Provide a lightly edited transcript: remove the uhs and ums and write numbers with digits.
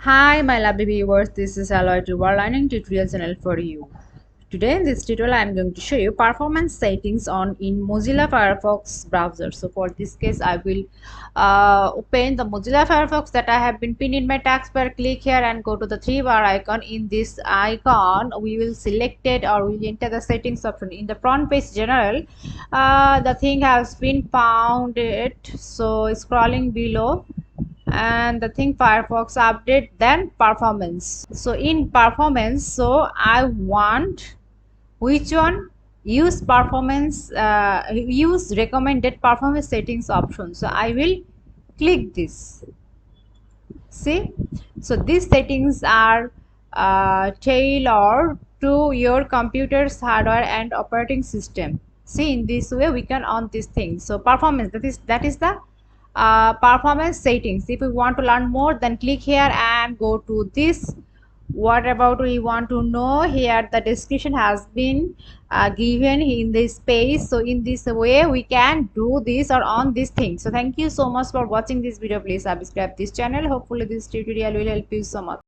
Hi, my lovely viewers. This is Aloy Tuber learning tutorial channel for you. Today in this tutorial, I am going to show you performance settings on in Mozilla Firefox browser. So for this case, I will open the Mozilla Firefox that I have been pinned in my taskbar. Click here and go to the three bar icon. In this icon, we will select it or we will enter the settings option. In the front page general, the thing has been found it. So scrolling below and the thing Firefox update, then performance. So in performance, so I want which one, use performance, use recommended performance settings option. So I will click this. See, so these settings are tailored to your computer's hardware and operating system. See, in this way we can on this thing. So performance, that is the performance settings. If we want to learn more, then click here and go to this. What about we want to know, here the description has been given in this page. So in this way we can do this or on this thing. So thank you so much for watching this video. Please subscribe this channel. Hopefully this tutorial will help you so much.